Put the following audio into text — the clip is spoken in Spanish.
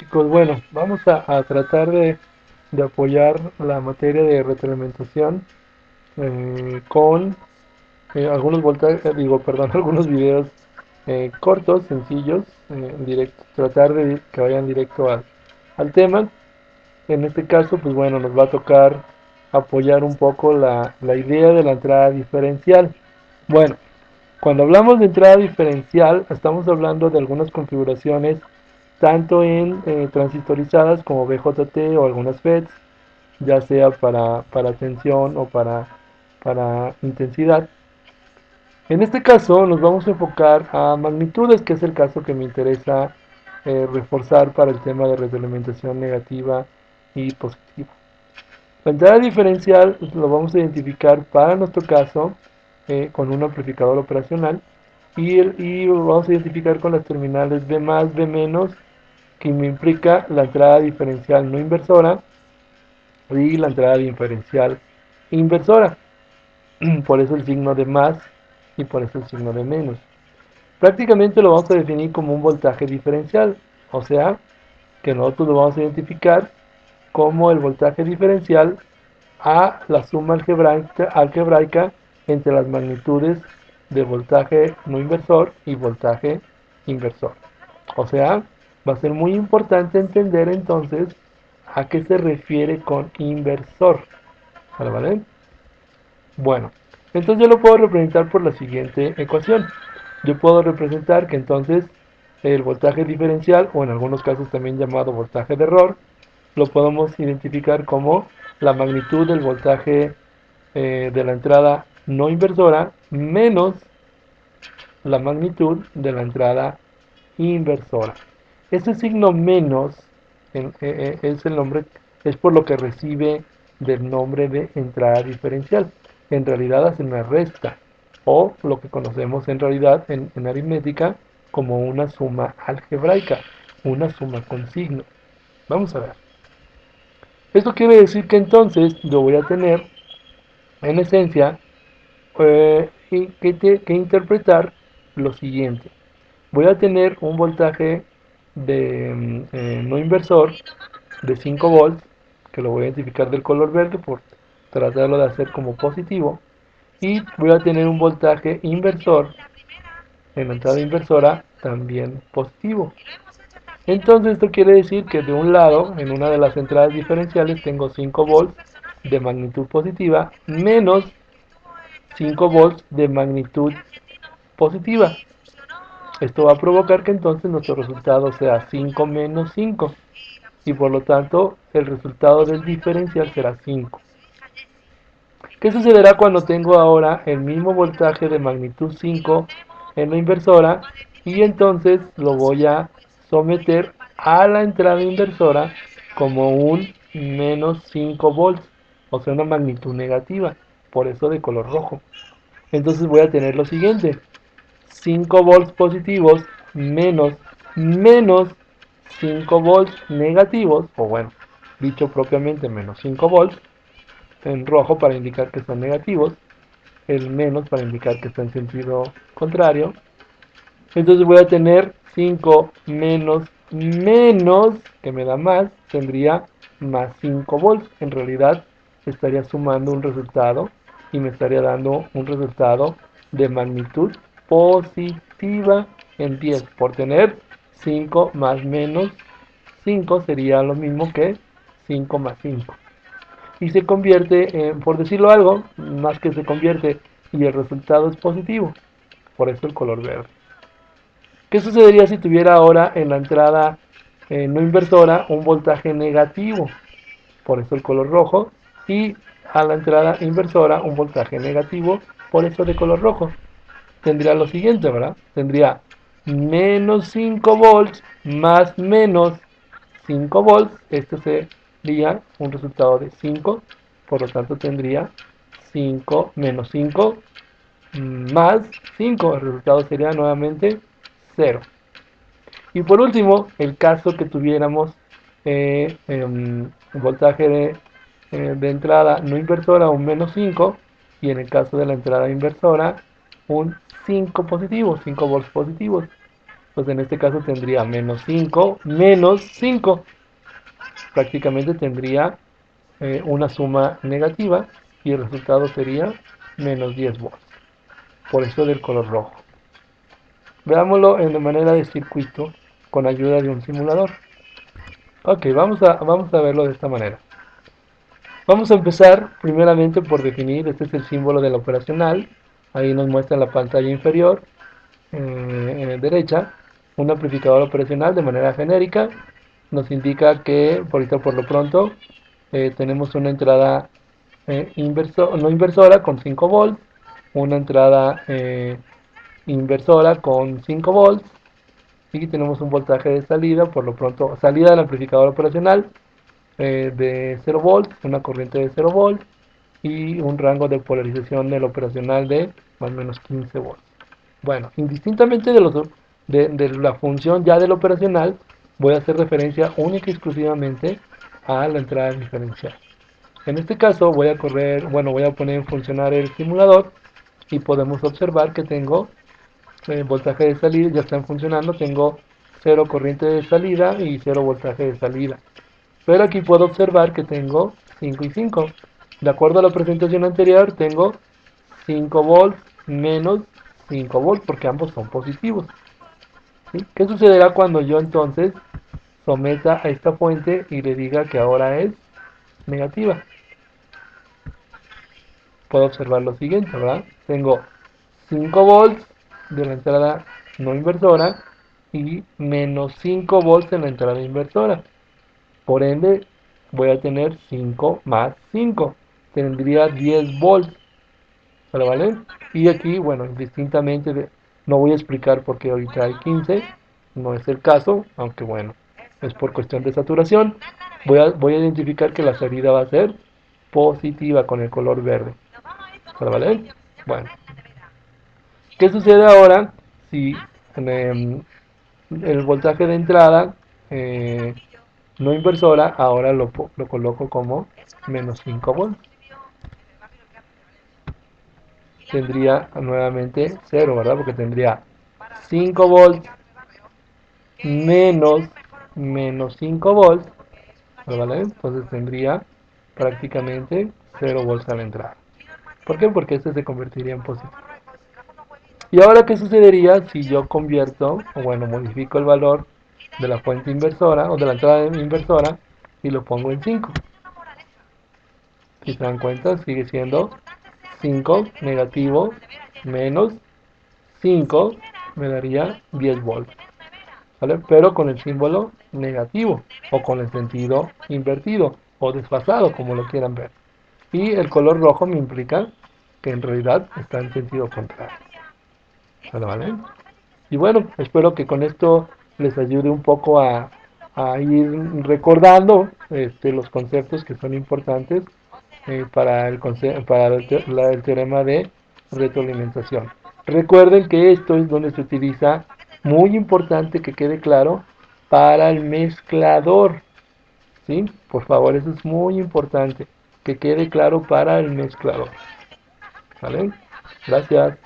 chicos, bueno, vamos a tratar de apoyar la materia de retroalimentación con algunos perdón, algunos videos cortos, sencillos, directos, tratar de que vayan directo al tema. En este caso, pues bueno, nos va a tocar apoyar un poco la idea de la entrada diferencial. Bueno, cuando hablamos de entrada diferencial, estamos hablando de algunas configuraciones tanto en transistorizadas como BJT o algunas FETs, ya sea para tensión o para intensidad. En este caso nos vamos a enfocar a magnitudes, que es el caso que me interesa reforzar para el tema de retroalimentación negativa y positiva. La entrada diferencial lo vamos a identificar para nuestro caso con un amplificador operacional y lo vamos a identificar con las terminales B más, B menos, que me implica la entrada diferencial no inversora y la entrada diferencial inversora. Por eso el signo de más y por eso el signo de menos. Prácticamente lo vamos a definir como un voltaje diferencial, o sea, que nosotros lo vamos a identificar como el voltaje diferencial a la suma algebraica entre las magnitudes de voltaje no inversor y voltaje inversor. O sea, va a ser muy importante entender entonces a qué se refiere con inversor. ¿Vale? Bueno, entonces yo lo puedo representar por la siguiente ecuación. Yo puedo representar que entonces el voltaje diferencial, o en algunos casos también llamado voltaje de error, lo podemos identificar como la magnitud del voltaje de la entrada no inversora menos la magnitud de la entrada inversora. Ese signo menos es el nombre, es por lo que recibe del nombre de entrada diferencial. En realidad hace una resta, o lo que conocemos en realidad en aritmética como una suma algebraica, una suma con signo. Vamos a ver. Esto quiere decir que entonces yo voy a tener, en esencia, que interpretar lo siguiente. Voy a tener un voltaje no inversor de 5 volts, que lo voy a identificar del color verde por tratarlo de hacer como positivo, y voy a tener un voltaje inversor en la entrada inversora también positivo. Entonces esto quiere decir que de un lado, en una de las entradas diferenciales, tengo 5 volts de magnitud positiva menos 5 volts de magnitud positiva. Esto va a provocar que entonces nuestro resultado sea 5 menos 5 y por lo tanto el resultado del diferencial será 5. ¿Qué sucederá cuando tengo ahora el mismo voltaje de magnitud 5 en la inversora y entonces lo voy a someter a la entrada inversora como un menos 5 volts, o sea una magnitud negativa, por eso de color rojo? Entonces voy a tener lo siguiente: 5 volts positivos menos 5 volts negativos, o bueno, dicho propiamente menos 5 volts, en rojo para indicar que son negativos, el menos para indicar que está en sentido contrario. Entonces voy a tener 5 menos, que me da más, tendría más 5 volts. En realidad estaría sumando un resultado y me estaría dando un resultado de magnitud positiva en 10. Por tener 5 más menos 5 sería lo mismo que 5 más 5. Y se convierte, por decirlo algo, más que se convierte y el resultado es positivo. Por eso el color verde. ¿Qué sucedería si tuviera ahora en la entrada no inversora un voltaje negativo? Por eso el color rojo. Y a la entrada inversora un voltaje negativo, por eso de color rojo. Tendría lo siguiente, ¿verdad? Tendría menos 5 volts más menos 5 volts. Este sería un resultado de 5. Por lo tanto tendría 5 menos 5 más 5. El resultado sería nuevamente 0. Y por último, el caso que tuviéramos voltaje de entrada no inversora un menos 5 y en el caso de la entrada inversora un 5 positivo, 5 volts positivos. pues en este caso tendría menos 5 menos 5. Prácticamente tendría una suma negativa y el resultado sería menos 10 volts. Por eso del color rojo. Veámoslo en de manera de circuito con ayuda de un simulador. Ok, vamos a verlo de esta manera. Vamos a empezar primeramente por definir, este es el símbolo del operacional. Ahí nos muestra en la pantalla inferior, derecha, un amplificador operacional de manera genérica. Nos indica que, por lo pronto, tenemos una entrada no inversora con 5 volts, una entrada inversora con 5 volts y tenemos un voltaje de salida, por lo pronto, salida del amplificador operacional de 0 volts, una corriente de 0 volts y un rango de polarización del operacional de más o menos 15 volts. Bueno, indistintamente de la función ya del operacional, voy a hacer referencia única y exclusivamente a la entrada diferencial. En este caso voy a poner en funcionar el simulador y podemos observar que tengo voltaje de salida, ya están funcionando, tengo 0 corriente de salida y 0 voltaje de salida. Pero aquí puedo observar que tengo 5 y 5. De acuerdo a la presentación anterior, tengo 5 volts menos 5 volts porque ambos son positivos. ¿Sí? ¿Qué sucederá cuando yo entonces someta a esta fuente y le diga que ahora es negativa? Puedo observar lo siguiente, ¿verdad? Tengo 5 volts de la entrada no inversora y menos 5 volts en la entrada inversora. Por ende, voy a tener 5 más 5. Tendría 10 volts. ¿Vale? Y aquí, bueno, indistintamente, no voy a explicar por qué ahorita hay 15. No es el caso, aunque bueno, es por cuestión de saturación. Voy a identificar que la salida va a ser positiva con el color verde. ¿Vale? Bueno, ¿qué sucede ahora si em, el voltaje de entrada no inversora, ahora lo coloco como menos 5 volts? Tendría nuevamente 0, ¿verdad? Porque tendría 5 volts menos menos 5 volts, ¿vale? Entonces tendría prácticamente 0 volts a la entrada. ¿Por qué? Porque este se convertiría en positivo. ¿Y ahora qué sucedería si yo convierto, o bueno, modifico el valor de la fuente inversora o de la entrada inversora y lo pongo en 5? Si se dan cuenta, sigue siendo 5 negativo menos 5 me daría 10 volts, ¿vale? Pero con el símbolo negativo o con el sentido invertido o desfasado, como lo quieran ver. Y el color rojo me implica que en realidad está en sentido contrario. ¿Vale? Y bueno, espero que con esto les ayude un poco a ir recordando los conceptos que son importantes para el teorema de retroalimentación. Recuerden que esto es donde se utiliza, muy importante que quede claro, para el mezclador. ¿Sí? Por favor, eso es muy importante, que quede claro para el mezclador. ¿Vale? Gracias.